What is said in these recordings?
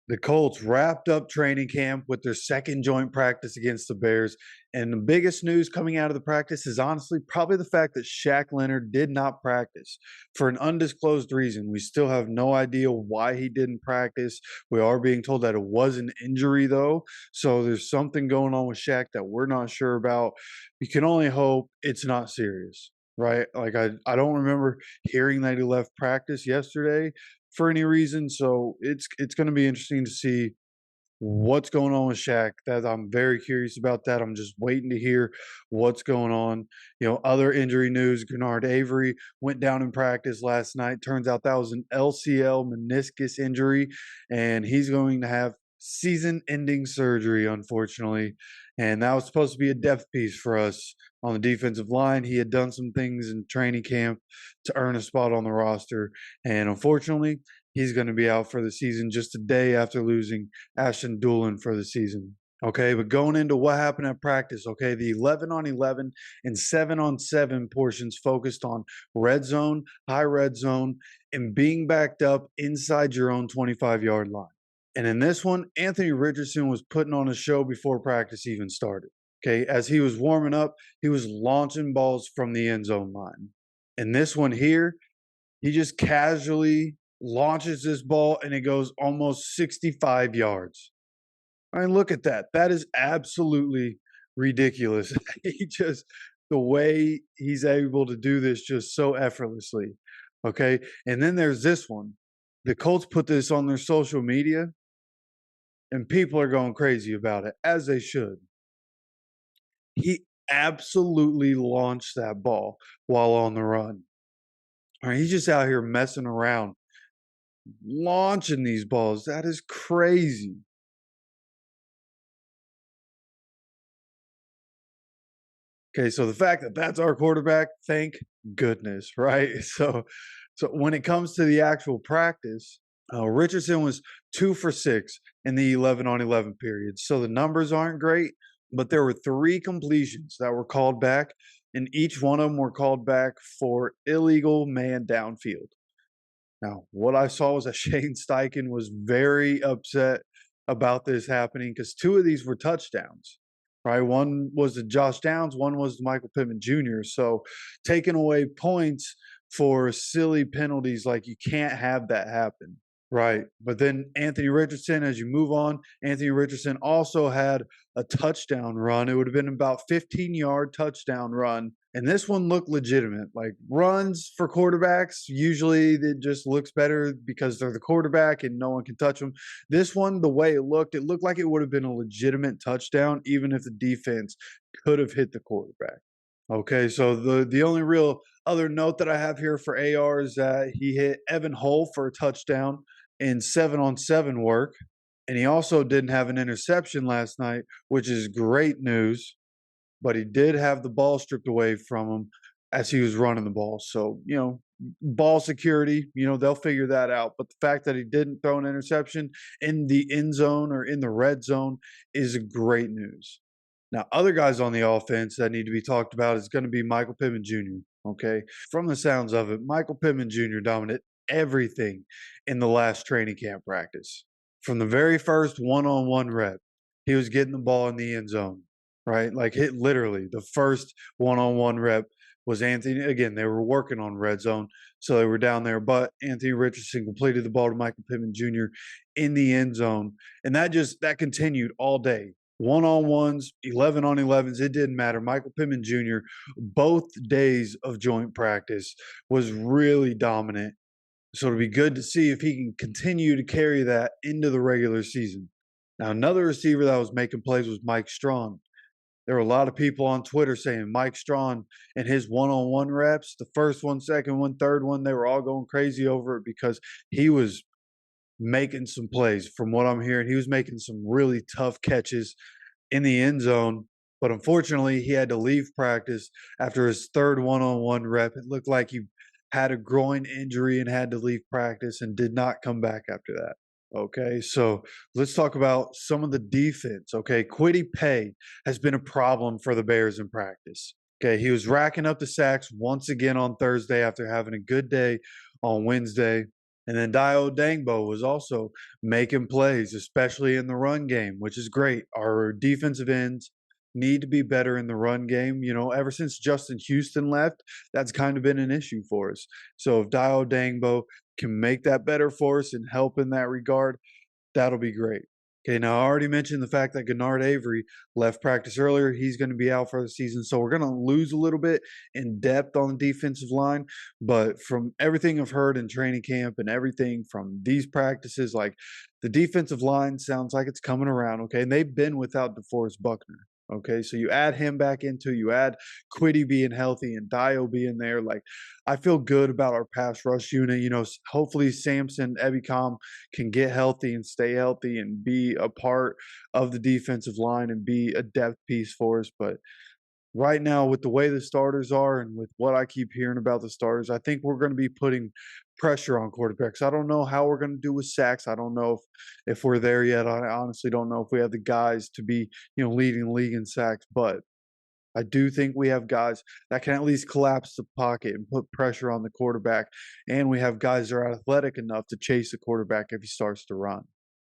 The Colts wrapped up training camp with their second joint practice against the Bears. And the biggest news coming out of the practice is honestly probably the fact that Shaq Leonard did not practice for an undisclosed reason. We still have no idea why he didn't practice. We are being told that it was an injury, though. So there's something going on with Shaq that we're not sure about. You can only hope it's not serious, right? Like, I don't remember hearing that he left practice yesterday for any reason. So it's going to be interesting to see what's going on with Shaq. That I'm very curious about that. I'm just waiting to hear what's going on. Other injury news: Gennard Avery went down in practice last night. Turns out that was an LCL meniscus injury, and he's going to have season-ending surgery, unfortunately. And that was supposed to be a depth piece for us on the defensive line. He had done some things in training camp to earn a spot on the roster, and unfortunately, he's going to be out for the season just a day after losing Ashton Doolin for the season. Okay, but going into what happened at practice, okay, the 11 on 11 and 7 on 7 portions focused on red zone, high red zone, and being backed up inside your own 25-yard line. And in this one, Anthony Richardson was putting on a show before practice even started. Okay, as he was warming up, he was launching balls from the end zone line. In this one here, he just casually launches this ball and it goes almost 65 yards. I mean, look at that. That is absolutely ridiculous. The way he's able to do this just so effortlessly. Okay. And then there's this one. The Colts put this on their social media and people are going crazy about it, as they should. He absolutely launched that ball while on the run. All right, he's just out here messing around, launching these balls. That is crazy. Okay, so the fact that that's our quarterback, thank goodness, right? So when it comes to the actual practice, Richardson was 2 for 6 in the 11 on 11 period. So the numbers aren't great, but there were 3 completions that were called back, and each one of them were called back for illegal man downfield. Now, what I saw was that Shane Steichen was very upset about this happening because 2 of these were touchdowns, right? One was to Josh Downs, one was to Michael Pittman Jr. So taking away points for silly penalties, like you can't have that happen. Right. But then Anthony Richardson, as you move on, Anthony Richardson also had a touchdown run. It would have been about 15-yard touchdown run. And this one looked legitimate. Like runs for quarterbacks, usually it just looks better because they're the quarterback and no one can touch them. This one, the way it looked like it would have been a legitimate touchdown, even if the defense could have hit the quarterback. Okay, so the only real other note that I have here for AR is that he hit Evan Hull for a touchdown in 7 on 7 work. And he also didn't have an interception last night, which is great news. But he did have the ball stripped away from him as he was running the ball. So, ball security, they'll figure that out. But the fact that he didn't throw an interception in the end zone or in the red zone is great news. Now, other guys on the offense that need to be talked about is going to be Michael Pittman Jr. Okay. From the sounds of it, Michael Pittman Jr. dominated everything in the last training camp practice. From the very first one-on-one rep, he was getting the ball in the end zone, right? Like hit literally the first one-on-one rep was Anthony. Again, they were working on red zone, so they were down there. But Anthony Richardson completed the ball to Michael Pittman Jr. in the end zone, and that continued all day. One-on-ones, 11 on 11s, it didn't matter. Michael Pittman Jr., both days of joint practice, was really dominant. So it'll be good to see if he can continue to carry that into the regular season. Now, another receiver that was making plays was Mike Strawn. There were a lot of people on Twitter saying Mike Strawn and his one-on-one reps, the first one, second one, third one, they were all going crazy over it because he was making some plays. From what I'm hearing, he was making some really tough catches in the end zone. But unfortunately, he had to leave practice after his third one-on-one rep. It looked like he had a groin injury and had to leave practice and did not come back after that. Okay, so let's talk about some of the defense. Okay, Kwity Paye has been a problem for the Bears in practice. Okay, he was racking up the sacks once again on Thursday after having a good day on Wednesday. And then Dio Dangbo was also making plays, especially in the run game, which is great. Our defensive ends need to be better in the run game. You know, ever since Justin Houston left, that's kind of been an issue for us. So if Dio Dangbo can make that better for us and help in that regard, that'll be great. Okay, now I already mentioned the fact that Gennard Avery left practice earlier. He's going to be out for the season. So we're going to lose a little bit in depth on the defensive line. But from everything I've heard in training camp and everything from these practices, like the defensive line sounds like it's coming around. Okay. And they've been without DeForest Buckner. Okay, so you add him back into, you add Quiddy being healthy and Dio being there. Like, I feel good about our pass rush unit. You know, hopefully Samson Ebicom can get healthy and stay healthy and be a part of the defensive line and be a depth piece for us. But right now, with the way the starters are and with what I keep hearing about the starters, I think we're going to be putting pressure on quarterbacks. I don't know how we're going to do with sacks. I don't know if we're there yet. I honestly don't know if we have the guys to be, you know, leading the league in sacks, but I do think we have guys that can at least collapse the pocket and put pressure on the quarterback. And we have guys that are athletic enough to chase the quarterback if he starts to run.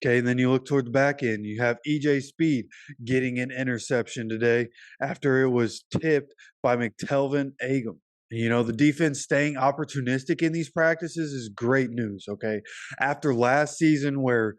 Okay, and then you look toward the back end. You have EJ Speed getting an interception today after it was tipped by McTelvin Agam. You know, the defense staying opportunistic in these practices is great news. Okay, after last season where,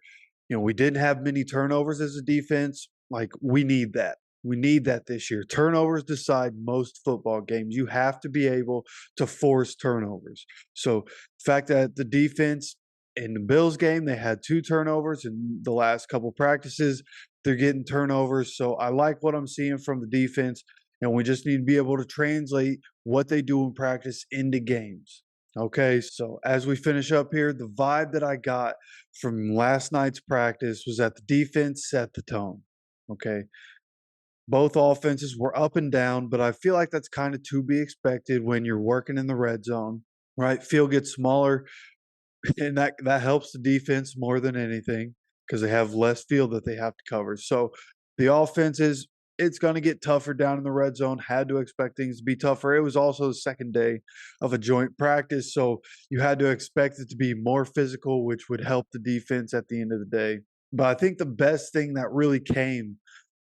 you know, we didn't have many turnovers as a defense, like we need that. We need that this year. Turnovers decide most football games. You have to be able to force turnovers. So, the fact that the defense in the Bills game, they had 2 turnovers in the last couple practices. They're getting turnovers. So, I like what I'm seeing from the defense, and we just need to be able to translate what they do in practice into games. Okay, so as we finish up here, the vibe that I got from last night's practice was that the defense set the tone. Okay, both offenses were up and down, but I feel like that's kind of to be expected when you're working in the red zone, right? Field gets smaller, and that helps the defense more than anything because they have less field that they have to cover. So the offenses, it's going to get tougher down in the red zone. Had to expect things to be tougher. It was also the second day of a joint practice, so you had to expect it to be more physical, which would help the defense at the end of the day. But I think the best thing that really came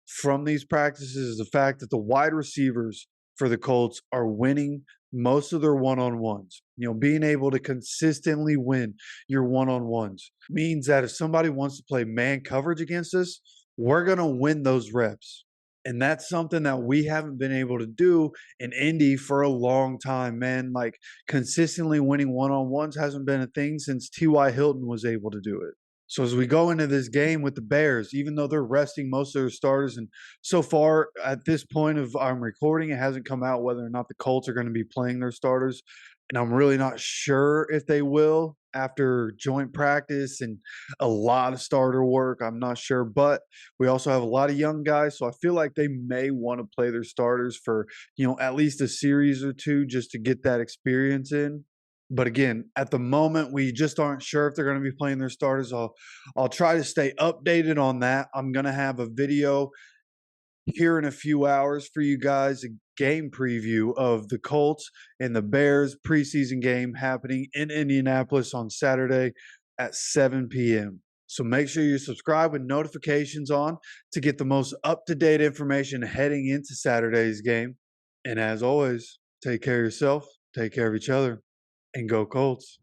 from these practices is the fact that the wide receivers for the Colts are winning most of their one-on-ones. You know, being able to consistently win your one-on-ones means that if somebody wants to play man coverage against us, we're going to win those reps. And that's something that we haven't been able to do in Indy for a long time, man. Like consistently winning one-on-ones hasn't been a thing since T.Y. Hilton was able to do it. So as we go into this game with the Bears, even though they're resting most of their starters, and so far at this point of I'm recording, it hasn't come out whether or not the Colts are going to be playing their starters, and I'm really not sure if they will after joint practice and a lot of starter work. I'm not sure, but we also have a lot of young guys, so I feel like they may want to play their starters for, you know, at least a series or two just to get that experience in. But again, at the moment, we just aren't sure if they're going to be playing their starters. I'll try to stay updated on that. I'm going to have a video here in a few hours for you guys, a game preview of the Colts and the Bears preseason game happening in Indianapolis on Saturday at 7 p.m. So make sure you subscribe with notifications on to get the most up-to-date information heading into Saturday's game. And as always, take care of yourself, take care of each other, and go Colts.